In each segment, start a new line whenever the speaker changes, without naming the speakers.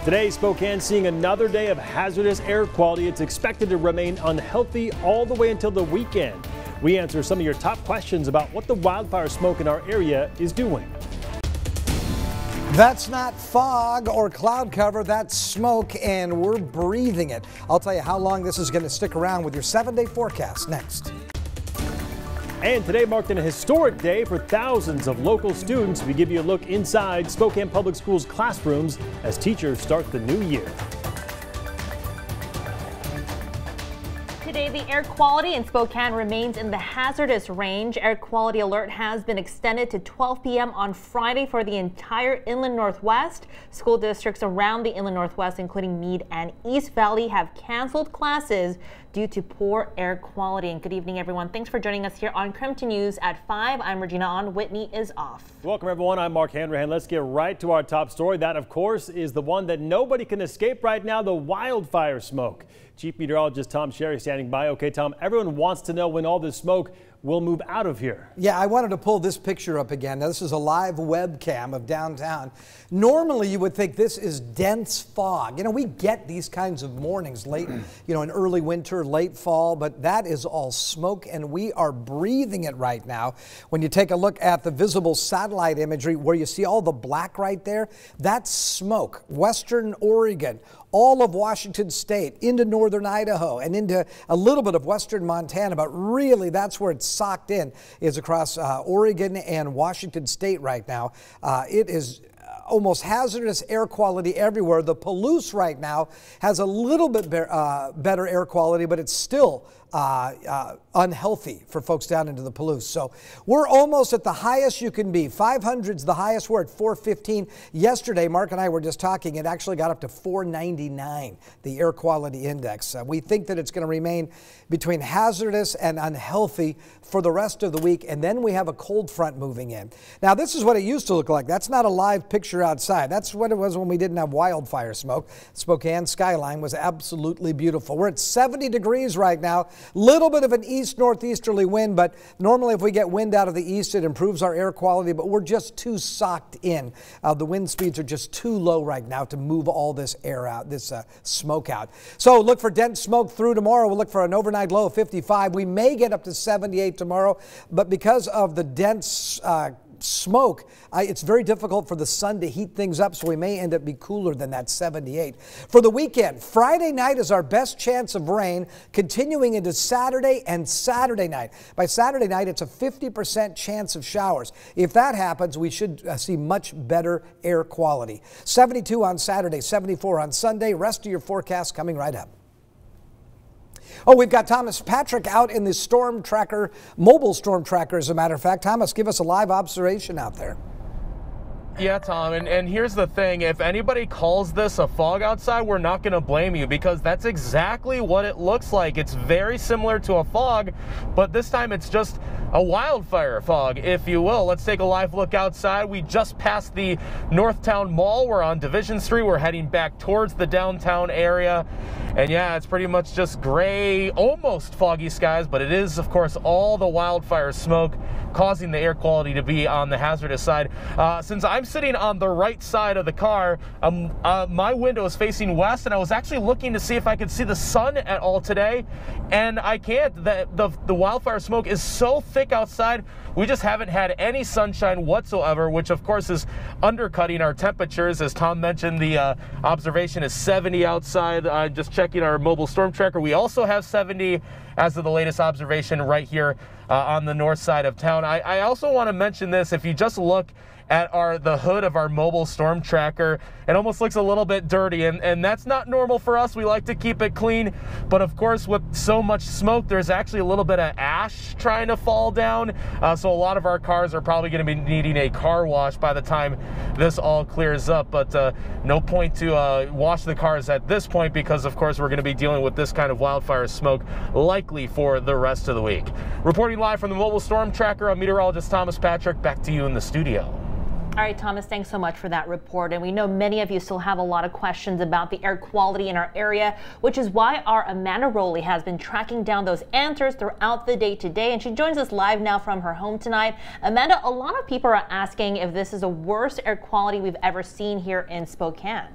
Today, Spokane seeing another day of hazardous air quality. It's expected to remain unhealthy all the way until the weekend. We answer some of your top questions about what the wildfire smoke in our area is doing.
That's not fog or cloud cover, that's smoke, and we're breathing it. I'll tell you how long this is going to stick around with your 7-day forecast next.
And today marked an historic day for thousands of local students. We give you a look inside Spokane Public Schools classrooms as teachers start the new year.
Today, the air quality in Spokane remains in the hazardous range. Air quality alert has been extended to 12 p.m. on Friday for the entire Inland Northwest. School districts around the Inland Northwest, including Meade and East Valley, have canceled classes due to poor air quality. And good evening, everyone. Thanks for joining us here on KREM News at 5. I'm Regina On. Whitney is off.
Welcome, everyone. I'm Mark Hanrahan. Let's get right to our top story. That, of course, is the one that nobody can escape right now, the wildfire smoke. Chief Meteorologist Tom Sherry standing by. Okay, Tom, everyone wants to know when all this smoke will move out of here. Yeah, I wanted to pull this picture up again. Now, this is a live webcam of downtown. Normally, you would think this is dense fog. You know, we get these kinds of mornings late, in early winter, late fall, but that is all smoke, and we are breathing it right now. When you take a look at the visible satellite imagery where you see all the black right there, that's smoke. Western Oregon, all of Washington State, into northern Idaho, and into a little bit of western Montana, but really that's where it's socked in, is across Oregon and Washington State right now. It is almost hazardous air quality everywhere. The Palouse right now has a little bit better air quality, but it's still unhealthy for folks down into the Palouse. So we're almost at the highest you can be. 500's the highest. We're at 415. Yesterday, Mark and I were just talking, it actually got up to 499, the air quality index. We think that it's going to remain between hazardous and unhealthy for the rest of the week, and then we have a cold front moving in. Now, this is what it used to look like. That's not a live picture outside. That's what it was when we didn't have wildfire smoke. Spokane skyline was absolutely beautiful. We're at 70 degrees right now. Little bit of an east-northeasterly wind, but normally if we get wind out of the east, it improves our air quality, but we're just too socked in. The wind speeds are just too low right now to move all this air out, this smoke out. So look for dense smoke through tomorrow. We'll look for an overnight low of 55. We may get up to 78 tomorrow, but because of the dense smoke, it's very difficult for the sun to heat things up, so we may end up be cooler than that 78. For the weekend, Friday night is our best chance of rain, continuing into Saturday and Saturday night. By Saturday night, it's a 50% chance of showers. If that happens, we should see much better air quality. 72 on Saturday, 74 on Sunday. Rest of your forecast coming right up. Oh, we've got Thomas Patrick out in the storm tracker, mobile storm tracker, as a matter of fact. Thomas, give us a live observation out there.
Yeah, Tom, and here's the thing. If anybody calls this a fog outside, we're not going to blame you, because that's exactly what it looks like. It's very similar to a fog, but this time it's just a wildfire fog, if you will. Let's take a live look outside. We just passed the Northtown Mall. We're on Division Street. We're heading back towards the downtown area. And yeah, it's pretty much just gray, almost foggy skies, but it is, of course, all the wildfire smoke causing the air quality to be on the hazardous side. Since I'm sitting on the right side of the car, my window is facing west, and I was actually looking to see if I could see the sun at all today, and I can't. The wildfire smoke is so thick outside, we just haven't had any sunshine whatsoever, which of course is undercutting our temperatures. As Tom mentioned, the observation is 70 outside. Just checking our mobile storm tracker, we also have 70 as of the latest observation right here on the north side of town. I also want to mention this. If you just look at the hood of our mobile storm tracker, it almost looks a little bit dirty, and that's not normal for us. We like to keep it clean, but of course with so much smoke, there's actually a little bit of ash trying to fall down, so a lot of our cars are probably going to be needing a car wash by the time this all clears up. But no point to wash the cars at this point, because of course we're going to be dealing with this kind of wildfire smoke likely for the rest of the week. Reporting live from the mobile storm tracker, I'm meteorologist Thomas Patrick. Back to you in the studio.
All right, Thomas, thanks so much for that report. And we know many of you still have a lot of questions about the air quality in our area, which is why our Amanda Rowley has been tracking down those answers throughout the day today. And she joins us live now from her home tonight. Amanda, a lot of people are asking if this is the worst air quality we've ever seen here in Spokane.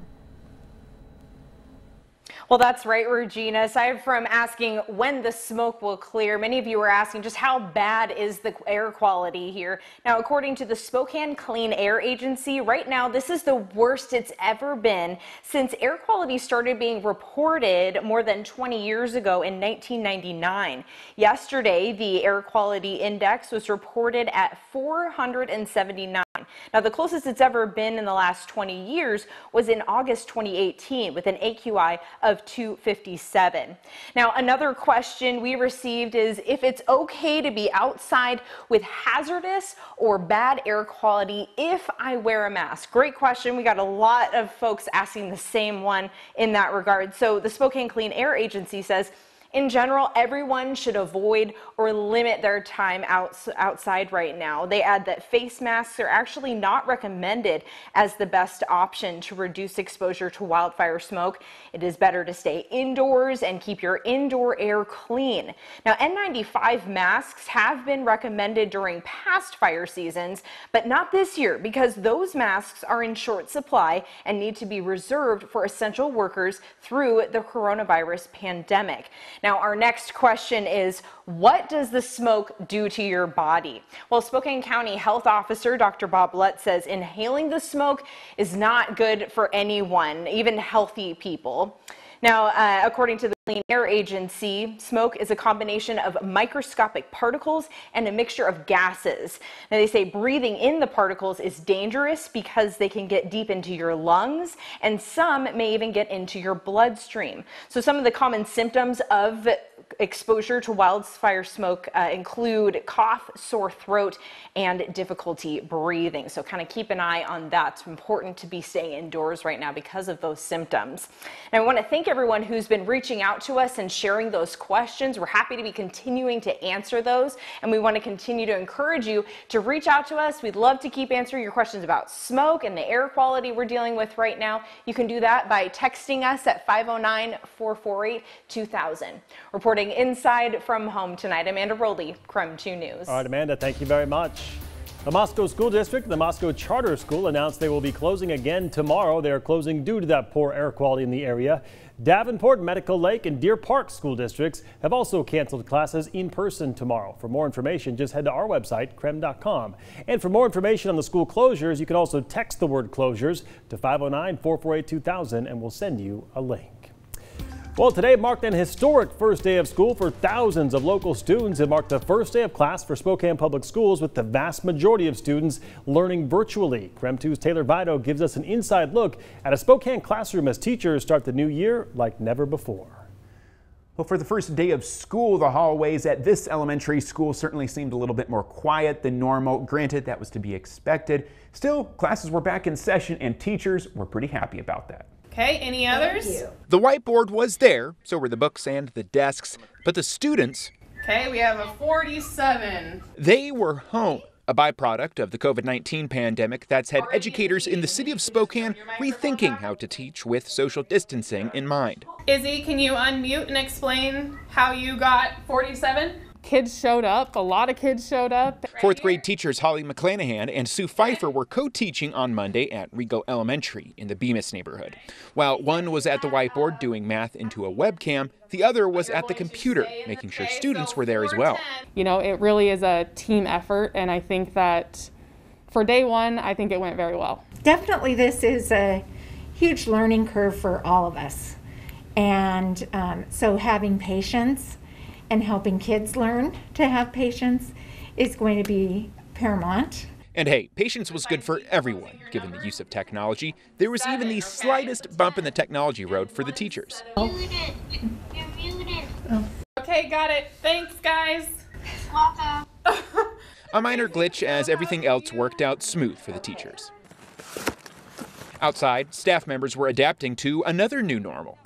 Well, that's right, Regina. Aside from asking when the smoke will clear, many of you are asking just how bad is the air quality here. Now, according to the Spokane Clean Air Agency, right now this is the worst it's ever been since air quality started being reported more than 20 years ago in 1999. Yesterday, the air quality index was reported at 479. Now, the closest it's ever been in the last 20 years was in August 2018 with an AQI of 257. Now, another question we received is if it's okay to be outside with hazardous or bad air quality if I wear a mask. Great question. We got a lot of folks asking the same one in that regard. So the Spokane Clean Air Agency says, in general, everyone should avoid or limit their time outside right now. They add that face masks are actually not recommended as the best option to reduce exposure to wildfire smoke. It is better to stay indoors and keep your indoor air clean. Now, N95 masks have been recommended during past fire seasons, but not this year because those masks are in short supply and need to be reserved for essential workers through the coronavirus pandemic. Now, our next question is, what does the smoke do to your body? Well, Spokane County Health Officer Dr. Bob Lutz says inhaling the smoke is not good for anyone, even healthy people. Now, according to the Clean Air Agency, smoke is a combination of microscopic particles and a mixture of gases. Now, they say breathing in the particles is dangerous because they can get deep into your lungs, and some may even get into your bloodstream. So some of the common symptoms of exposure to wildfire smoke include cough, sore throat, and difficulty breathing. So kind of keep an eye on that. It's important to be staying indoors right now because of those symptoms. And I want to thank everyone who's been reaching out to us and sharing those questions. We're happy to be continuing to answer those, and we want to continue to encourage you to reach out to us. We'd love to keep answering your questions about smoke and the air quality we're dealing with right now. You can do that by texting us at 509-448-2000. Reporting inside from home tonight, Amanda Rowley, KREM 2 News.
All right, Amanda, thank you very much. The Moscow School District and the Moscow Charter School announced they will be closing again tomorrow. They are closing due to that poor air quality in the area. Davenport, Medical Lake, and Deer Park school districts have also canceled classes in person tomorrow. For more information, just head to our website, KREM.com. And for more information on the school closures, you can also text the word closures to 509-448-2000 and we'll send you a link. Well, today marked an historic first day of school for thousands of local students. It marked the first day of class for Spokane Public Schools with the vast majority of students learning virtually. KREM 2's Taylor Vito gives us an inside look at a Spokane classroom as teachers start the new year like never before.
Well, for the first day of school, the hallways at this elementary school certainly seemed a little bit more quiet than normal. Granted, that was to be expected. Still, classes were back in session and teachers were pretty happy about that.
Okay, any others?
The whiteboard was there, so were the books and the desks, but the students...
Okay, we have a 47.
They were home, a byproduct of the COVID-19 pandemic that's had educators in the city of Spokane rethinking how to teach with social distancing in mind.
Izzy, can you unmute and explain how you got 47?
Kids showed up. A lot of kids showed up.
Fourth grade teachers Holly McClanahan and Sue Pfeiffer were co-teaching on Monday at Rigo Elementary in the Bemis neighborhood. While one was at the whiteboard doing math into a webcam, the other was at the computer, making sure students were there as well.
You know, it really is a team effort, and I think that for day one, I think it went very well.
Definitely this is a huge learning curve for all of us. And so having patience and helping kids learn to have patience is going to be paramount.
And hey, patience was good for everyone, given the use of technology. There was even the slightest bump in the technology road for the teachers.
You're muted.
Oh.
Okay, got it. Thanks, guys.
Welcome.
A minor glitch as everything else worked out smooth for the teachers. Outside, staff members were adapting to another new normal.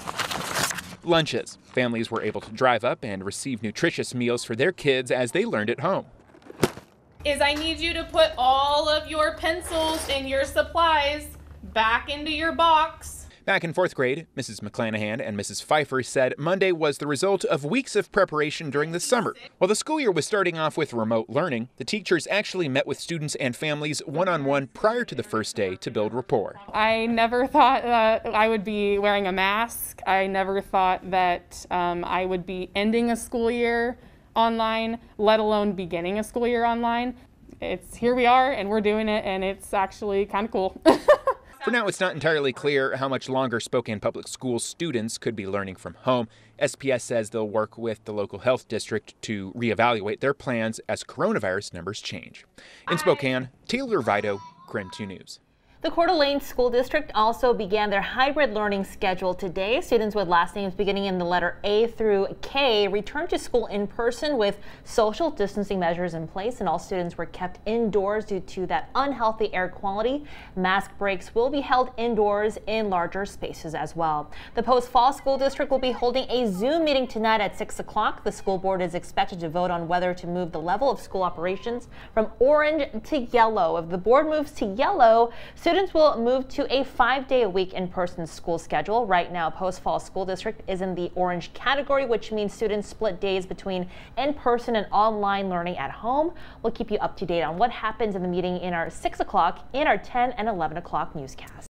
Lunches. Families were able to drive up and receive nutritious meals for their kids as they learned at home.
I need you to put all of your pencils and your supplies back into your box.
Back in 4th grade, Mrs. McClanahan and Mrs. Pfeiffer said Monday was the result of weeks of preparation during the summer. While the school year was starting off with remote learning, the teachers actually met with students and families one-on-one prior to the first day to build rapport.
I never thought that I would be wearing a mask. I never thought that I would be ending a school year online, let alone beginning a school year online. Here we are, and we're doing it, and it's actually kind of cool.
For now, it's not entirely clear how much longer Spokane Public Schools students could be learning from home. SPS says they'll work with the local health district to reevaluate their plans as coronavirus numbers change. In Spokane, Taylor Vito, KREM 2 News.
The Coeur d'Alene School District also began their hybrid learning schedule today. Students with last names beginning in the letter A through K returned to school in person with social distancing measures in place, and all students were kept indoors due to that unhealthy air quality. Mask breaks will be held indoors in larger spaces as well. The Post Fall School District will be holding a Zoom meeting tonight at 6 o'clock. The school board is expected to vote on whether to move the level of school operations from orange to yellow. If the board moves to yellow, students will move to a 5-day-a-week in-person school schedule. Right now, Post Fall School District is in the orange category, which means students split days between in-person and online learning at home. We'll keep you up to date on what happens in the meeting in our 6 o'clock, in our 10 and 11 o'clock newscast.